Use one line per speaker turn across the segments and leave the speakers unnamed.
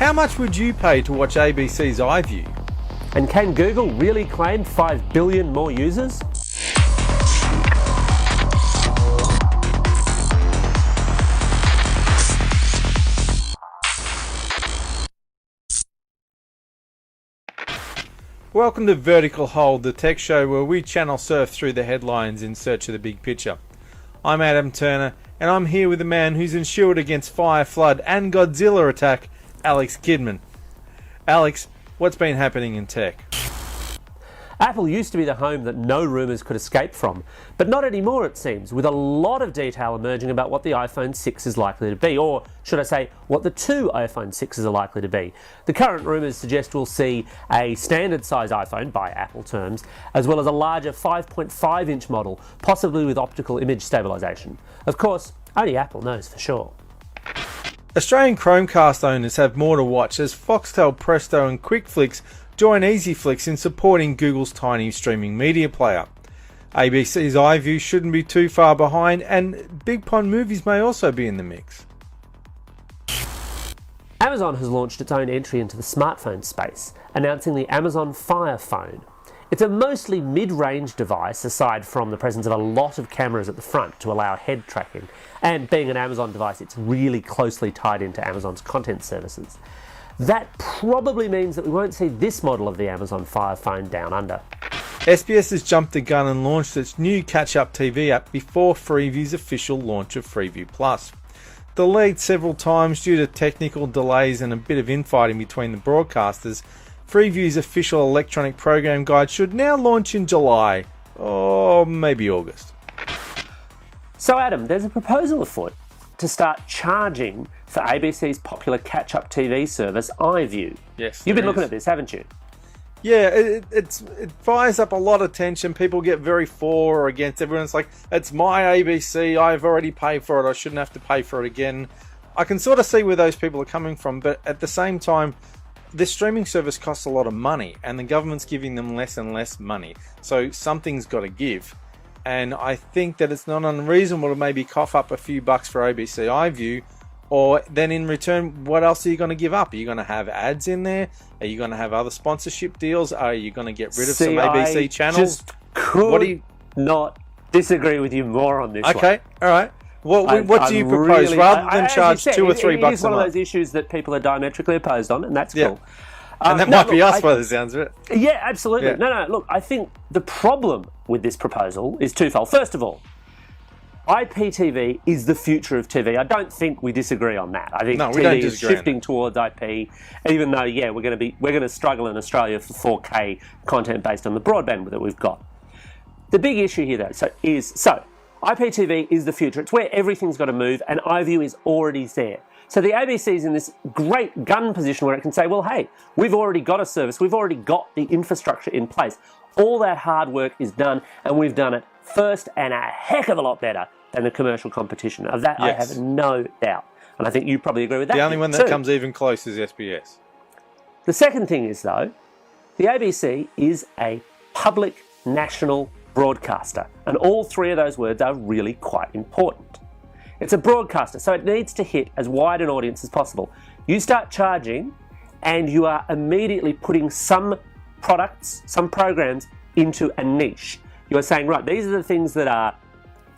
How much would you pay to watch ABC's iView?
And can Google really claim 5 billion more users?
Welcome to Vertical Hold, the tech show where we channel surf through the headlines in search of the big picture. I'm Adam Turner, and I'm here with a man who's insured against fire, flood and Godzilla attack, Alex Kidman. Alex, what's been happening in tech?
Apple used to be the home that no rumours could escape from, but not anymore it seems, with a lot of detail emerging about what the iPhone 6 is likely to be, or should I say, what the two iPhone 6s are likely to be. The current rumours suggest we'll see a standard size iPhone, by Apple terms, as well as a larger 5.5-inch model, possibly with optical image stabilisation. Of course, only Apple knows for sure.
Australian Chromecast owners have more to watch as Foxtel, Presto and QuickFlix join EasyFlix in supporting Google's tiny streaming media player. ABC's iView shouldn't be too far behind, and Big Pond Movies may also be in the mix.
Amazon has launched its own entry into the smartphone space, announcing the Amazon Fire Phone. It's a mostly mid-range device, aside from the presence of a lot of cameras at the front to allow head tracking, and being an Amazon device, it's really closely tied into Amazon's content services. That probably means that we won't see this model of the Amazon Fire Phone down under.
SBS has jumped the gun and launched its new catch-up TV app before Freeview's official launch of Freeview Plus. Delayed several times due to technical delays and a bit of infighting between the broadcasters, Freeview's official electronic program guide should now launch in July, or maybe August.
So Adam, there's a proposal afoot to start charging for ABC's popular catch-up TV service, iView.
Yes,
you've been looking at this, haven't you?
Yeah, it fires up a lot of tension. People get very for or against. Everyone's like, it's my ABC, I've already paid for it, I shouldn't have to pay for it again. I can sort of see where those people are coming from, but at the same time, this streaming service costs a lot of money, and the government's giving them less and less money. So something's got to give. And I think that it's not unreasonable to maybe cough up a few bucks for ABC iView, or then in return, what else are you going to give up? Are you going to have ads in there? Are you going to have other sponsorship deals? Are you going to get rid of some ABC channels?
Could not disagree with you more on this one.
Okay, all right. What do you propose? Rather than charge $2 or $3 a month?
It is one of those issues that people are diametrically opposed on, and that's cool.
And that might be us by the sounds of it.
Yeah, absolutely.
Yeah.
No, look, I think the problem with this proposal is twofold. First of all, IPTV is the future of TV. I don't think we disagree on that. I think TV is shifting towards IP, even though, we're going to struggle in Australia for 4K content based on the broadband that we've got. The big issue here, though, IPTV is the future. It's where everything's got to move, and iView is already there. So the ABC's in this great gun position where it can say, well, hey, we've already got a service, we've already got the infrastructure in place. All that hard work is done, and we've done it first and a heck of a lot better than the commercial competition. Of that, I have no doubt. And I think you probably agree with that.
The only one that comes even close is SBS.
The second thing is, though, the ABC is a public national broadcaster, and all three of those words are really quite important. It's a broadcaster, so it needs to hit as wide an audience as possible. You start charging, and you are immediately putting some products, some programs into a niche. You're saying, right, these are the things that are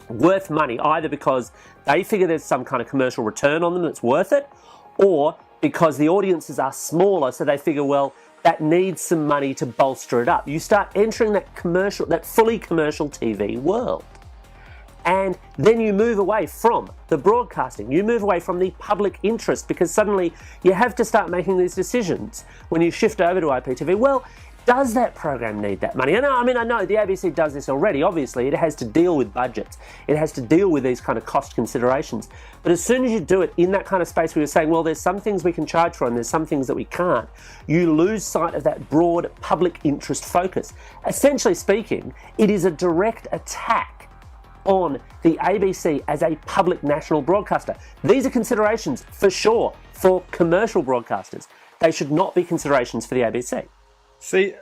worth money, either because they figure there's some kind of commercial return on them that's worth it, or because the audiences are smaller, so they figure, well, that needs some money to bolster it up. You start entering that fully commercial TV world. And then you move away from the broadcasting, you move away from the public interest, because suddenly you have to start making these decisions when you shift over to IPTV. Well, does that program need that money? I know the ABC does this already. Obviously, it has to deal with budgets. It has to deal with these kind of cost considerations. But as soon as you do it in that kind of space where you're saying, well, there's some things we can charge for and there's some things that we can't, you lose sight of that broad public interest focus. Essentially speaking, it is a direct attack on the ABC as a public national broadcaster. These are considerations, for sure, for commercial broadcasters. They should not be considerations for the ABC.
See,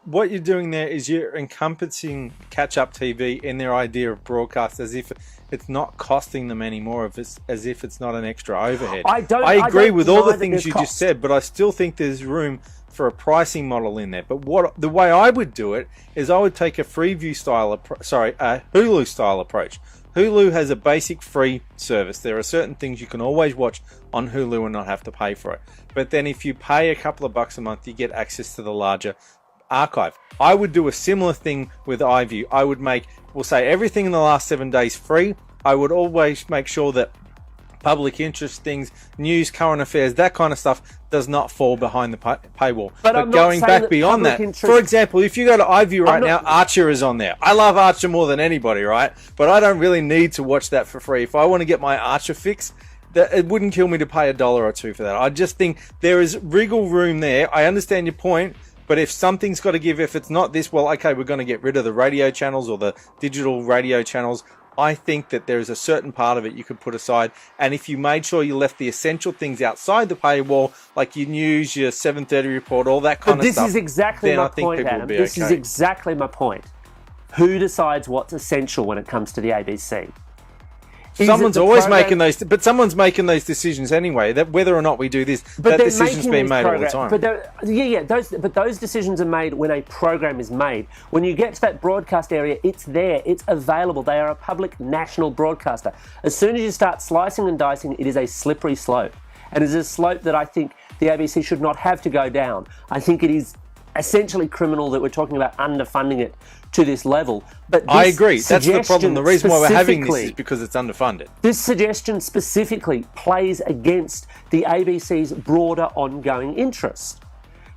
what you're doing there is you're encompassing catch-up TV in their idea of broadcast as if it's not costing them any more, as if it's not an extra overhead. I agree with all the things you just said, but I still think there's room for a pricing model in there. But the way I would do it is I would take a Freeview style, a Hulu style approach. Hulu has a basic free service. There are certain things you can always watch on Hulu and not have to pay for it. But then if you pay a couple of bucks a month, you get access to the larger archive. I would do a similar thing with iView. I would we'll say everything in the last 7 days free. I would always make sure that public interest things, news, current affairs, that kind of stuff does not fall behind the paywall. But going back beyond that, for example, if you go to iView right now, Archer is on there. I love Archer more than anybody, right? But I don't really need to watch that for free. If I want to get my Archer fix, it wouldn't kill me to pay $1 or $2 for that. I just think there is wriggle room there. I understand your point, but if something's got to give, if it's not this, well, okay, we're going to get rid of the radio channels or the digital radio channels. I think that there is a certain part of it you could put aside, and if you made sure you left the essential things outside the paywall, like your news, your 7:30 report, all that kind of stuff.
This is exactly my point, Adam. This is exactly my point. Who decides what's essential when it comes to the ABC?
Someone's always making those, but someone's making those decisions anyway. That whether or not we do this, that decision's being made all the time.
But those decisions are made when a program is made. When you get to that broadcast area, it's there, it's available. They are a public national broadcaster. As soon as you start slicing and dicing, it is a slippery slope, and it is a slope that I think the ABC should not have to go down. I think it is essentially criminal that we're talking about underfunding it to this level. But I
agree. That's the problem. The reason why we're having this is because it's underfunded.
This suggestion specifically plays against the ABC's broader ongoing interest,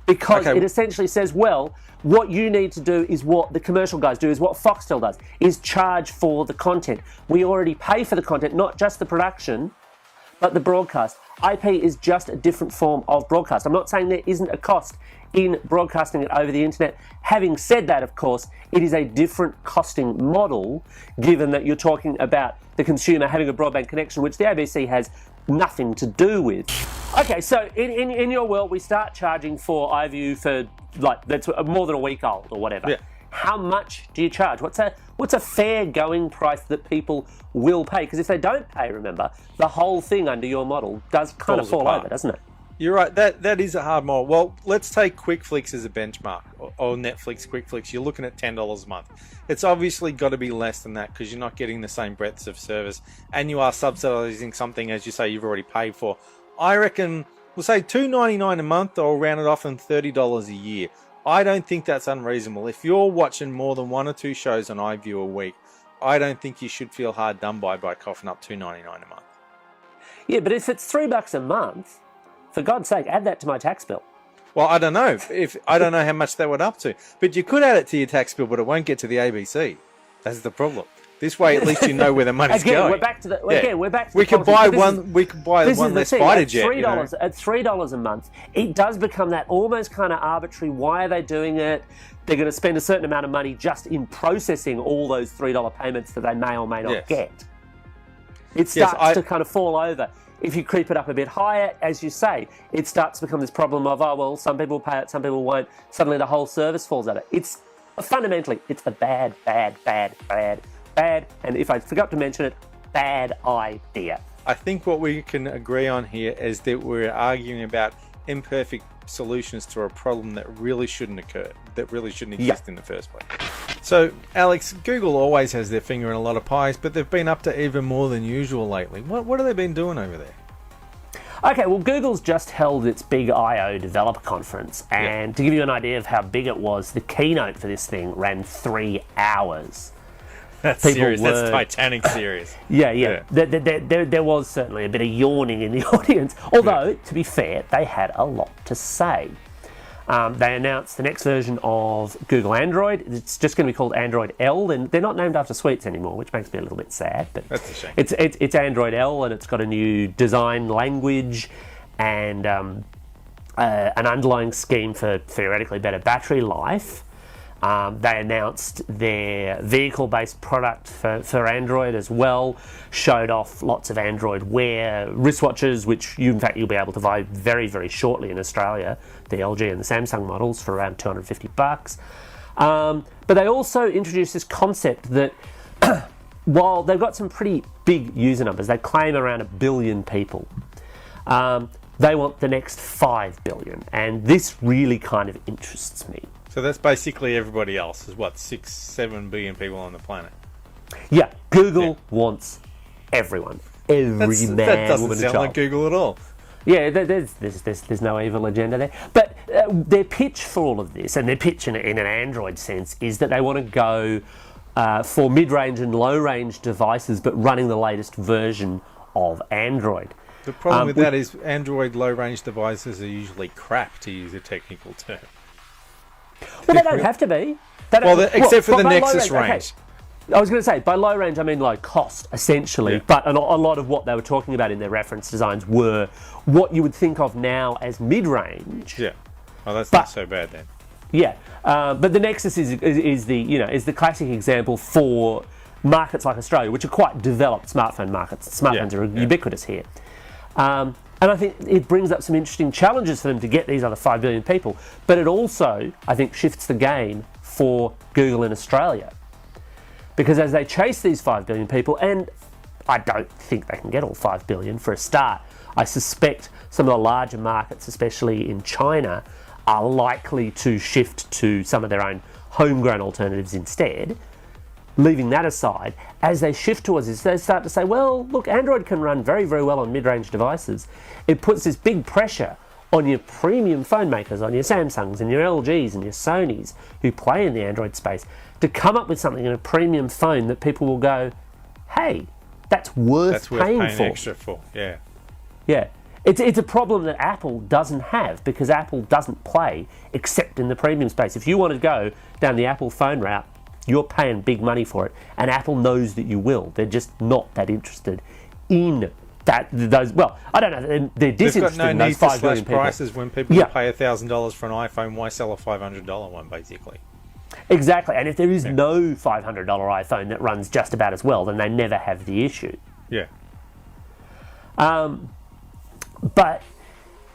because it essentially says, well, what you need to do is what the commercial guys do, is what Foxtel does, is charge for the content. We already pay for the content, not just the production, but the broadcast. IP is just a different form of broadcast. I'm not saying there isn't a cost in broadcasting it over the internet. Having said that, of course, it is a different costing model, given that you're talking about the consumer having a broadband connection, which the ABC has nothing to do with. Okay, so in your world, we start charging for iView for, like, that's more than a week old or whatever. Yeah. How much do you charge? What's a fair going price that people will pay? Because if they don't pay, remember, the whole thing under your model does kind of fall over, doesn't it?
You're right. That is a hard model. Well, let's take QuickFlix as a benchmark, or Netflix QuickFlix. You're looking at $10 a month. It's obviously got to be less than that because you're not getting the same breadth of service, and you are subsidizing something, as you say, you've already paid for. I reckon we'll say $2.99 a month, or round it off, and $30 a year. I don't think that's unreasonable. If you're watching more than 1 or 2 shows on iView a week, I don't think you should feel hard done by coughing up $2.99 a month.
Yeah, but if it's $3 a month, for God's sake, add that to my tax bill.
Well, I don't know. I don't know how much that would up to. But you could add it to your tax bill, but it won't get to the ABC. That's the problem. This way, at least you know where the money's going.
We're back to the. Yeah. Again, we're back to.
We could buy one. We could buy one less fighter jet.
At $3 a month, it does become that almost kind of arbitrary. Why are they doing it? They're going to spend a certain amount of money just in processing all those $3 payments that they may or may not get. It starts to kind of fall over. If you creep it up a bit higher, as you say, it starts to become this problem of, oh, well, some people pay it, some people won't. Suddenly the whole service falls over. It's fundamentally, it's a bad, and if I forgot to mention it, bad idea.
I think what we can agree on here is that we're arguing about imperfect solutions to a problem that really shouldn't occur, that really shouldn't exist in the first place. So, Alex, Google always has their finger in a lot of pies, but they've been up to even more than usual lately. What have they been doing over there?
Okay, well, Google's just held its big I/O developer conference, and to give you an idea of how big it was, the keynote for this thing ran 3 hours.
That's serious. That's Titanic serious.
Yeah. There was certainly a bit of yawning in the audience. Although, to be fair, they had a lot to say. They announced the next version of Google Android. It's just going to be called Android L, and they're not named after sweets anymore, which makes me a little bit sad. But
that's a shame.
It's Android L, and it's got a new design language and an underlying scheme for theoretically better battery life. They announced their vehicle-based product for Android as well, showed off lots of Android Wear wristwatches, which in fact you'll be able to buy very, very shortly in Australia, the LG and the Samsung models for around $250. But they also introduced this concept that while they've got some pretty big user numbers, they claim around 1 billion people, they want the next 5 billion, and this really kind of interests me.
So that's basically everybody else. Is what, 6-7 billion people on the planet?
Yeah, Google wants everyone, every man,
that doesn't
woman,
sound
and child.
like Google at all.
Yeah, there's no evil agenda there. But their pitch for all of this, and their pitch in an Android sense, is that they want to go for mid-range and low-range devices, but running the latest version of Android.
The problem with that is Android low-range devices are usually crap, to use a technical term.
Well, they don't have to be.
Except for the Nexus range.
Okay. I was going to say, by low range, I mean low cost, essentially. Yeah. But a lot of what they were talking about in their reference designs were what you would think of now as mid-range.
Yeah. Oh, that's not so bad then.
Yeah. But the Nexus is the classic example for markets like Australia, which are quite developed smartphone markets. Smartphones are ubiquitous here. And I think it brings up some interesting challenges for them to get these other 5 billion people. But it also, I think, shifts the game for Google in Australia. Because as they chase these 5 billion people, and I don't think they can get all 5 billion for a start, I suspect some of the larger markets, especially in China, are likely to shift to some of their own homegrown alternatives instead. Leaving that aside, as they shift towards this, they start to say, well, look, Android can run very, very well on mid-range devices. It puts this big pressure on your premium phone makers, on your Samsungs and your LGs and your Sonys who play in the Android space, to come up with something in a premium phone that people will go, hey, that's worth paying for.
Extra for, yeah.
Yeah. It's a problem that Apple doesn't have, because Apple doesn't play except in the premium space. If you want to go down the Apple phone route, you're paying big money for it, and Apple knows that you will. They're just not that interested in those. Well, I don't know. They're disinterested in those 5 billion people.
Prices when people pay $1,000 for an iPhone. Why sell a $500 one, basically?
Exactly. And if there is no $500 iPhone that runs just about as well, then they never have the issue.
Yeah.
But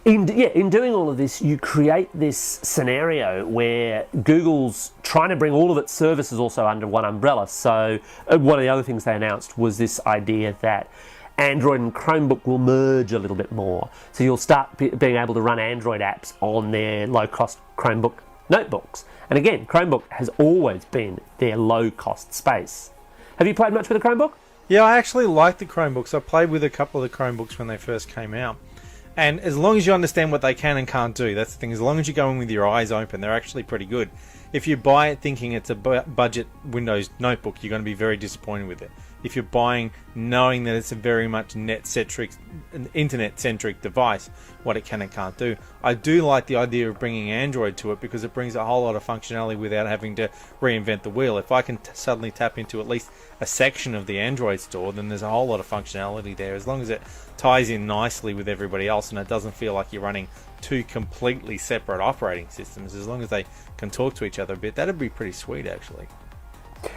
in doing all of this, you create this scenario where Google's trying to bring all of its services also under one umbrella. So one of the other things they announced was this idea that Android and Chromebook will merge a little bit more. So you'll start being able to run Android apps on their low-cost Chromebook notebooks. And again, Chromebook has always been their low-cost space. Have you played much with a Chromebook?
Yeah, I actually like the Chromebooks. I played with a couple of the Chromebooks when they first came out. And as long as you understand what they can and can't do, that's the thing. As long as you go in with your eyes open, they're actually pretty good. If you buy it thinking it's a budget Windows notebook, you're going to be very disappointed with it. If you're buying knowing that it's a very much internet-centric device, what it can and can't do. I do like the idea of bringing Android to it, because it brings a whole lot of functionality without having to reinvent the wheel. If I can suddenly tap into at least a section of the Android store, then there's a whole lot of functionality there. As long as it ties in nicely with everybody else and it doesn't feel like you're running two completely separate operating systems, as long as they can talk to each other a bit, that'd be pretty sweet, actually.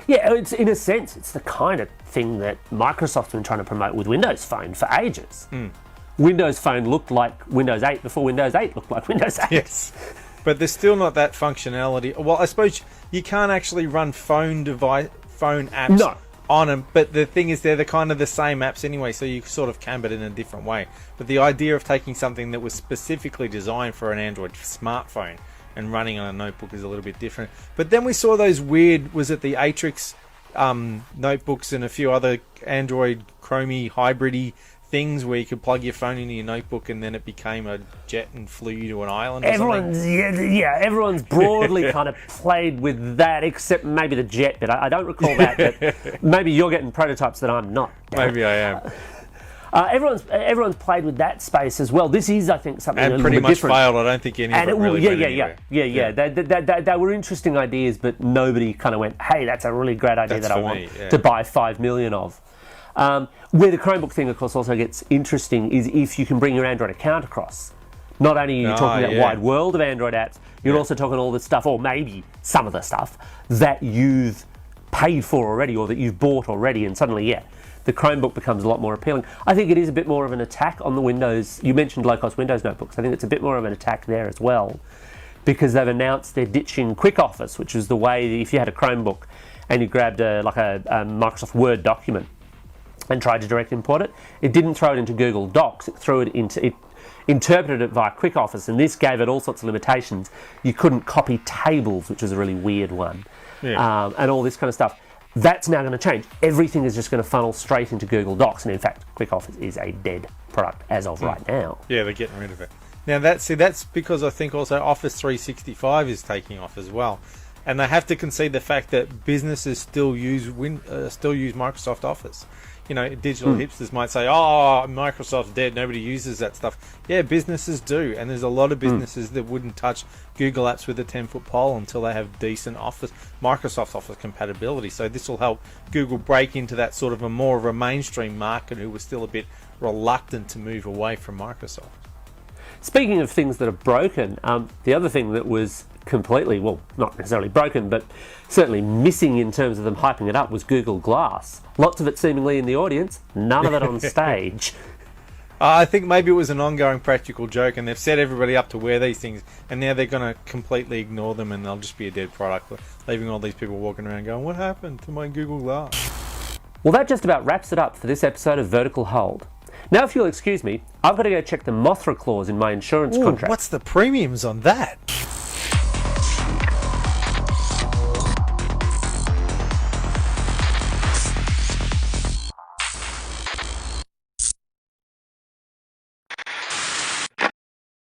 Yeah, it's in a sense, it's the kind of thing that Microsoft's been trying to promote with Windows Phone for ages. Windows Phone looked like Windows 8 before Windows 8 looked like Windows 8.
Yes, but there's still not that functionality. Well, I suppose you can't actually run phone apps on them, but the thing is, they're the kind of the same apps anyway, so you sort of can, but in a different way. But the idea of taking something that was specifically designed for an Android smartphone and running on a notebook is a little bit different. But then we saw those weird, was it the Atrix notebooks and a few other Android Chromie hybridy things where you could plug your phone into your notebook and then it became a jet and flew you to an island or something?
Everyone's broadly kind of played with that, except maybe the jet bit. I don't recall that, but maybe you're getting prototypes that I'm not.
Maybe I am.
Everyone's played with that space as well. This is, I think, something
and
a little
pretty
bit
much
different.
failed. I don't think any of it really went anywhere.
Yeah. They were interesting ideas, but nobody kind of went, hey, that's a really great idea that I want to buy 5 million of. Where the Chromebook thing, of course, also gets interesting is if you can bring your Android account across. Not only are you talking about
yeah.
wide world of Android apps, you're also talking all the stuff, or maybe some of the stuff, that you've paid for already or that you've bought already, and suddenly, the Chromebook becomes a lot more appealing. I think it is a bit more of an attack on the Windows. You mentioned low-cost Windows notebooks. I think it's a bit more of an attack there as well, because they've announced they're ditching Quick Office, which is the way that if you had a Chromebook and you grabbed a Microsoft Word document and tried to direct import it, it didn't throw it into Google Docs. It interpreted it via Quick Office, and this gave it all sorts of limitations. You couldn't copy tables, which was a really weird one, and all this kind of stuff. That's now going to change. Everything is just going to funnel straight into Google Docs, and in fact, Quick Office is a dead product as of right now.
Yeah, they're getting rid of it. Now that's because I think also Office 365 is taking off as well, and they have to concede the fact that businesses still use Microsoft Office. You know, digital hipsters might say, "Oh, Microsoft's dead. Nobody uses that stuff." Yeah, businesses do, and there's a lot of businesses that wouldn't touch Google Apps with a 10-foot pole until they have decent Microsoft Office compatibility. So this will help Google break into that sort of more of a mainstream market who was still a bit reluctant to move away from Microsoft.
Speaking of things that are broken, the other thing that was completely, well, not necessarily broken, but certainly missing in terms of them hyping it up was Google Glass. Lots of it seemingly in the audience, none of it on stage.
I think maybe it was an ongoing practical joke, and they've set everybody up to wear these things, and now they're going to completely ignore them, and they'll just be a dead product, leaving all these people walking around going, "What happened to my Google Glass?"
Well, that just about wraps it up for this episode of Vertical Hold. Now, if you'll excuse me, I've got to go check the Mothra clause in my insurance contract.
What's the premiums on that?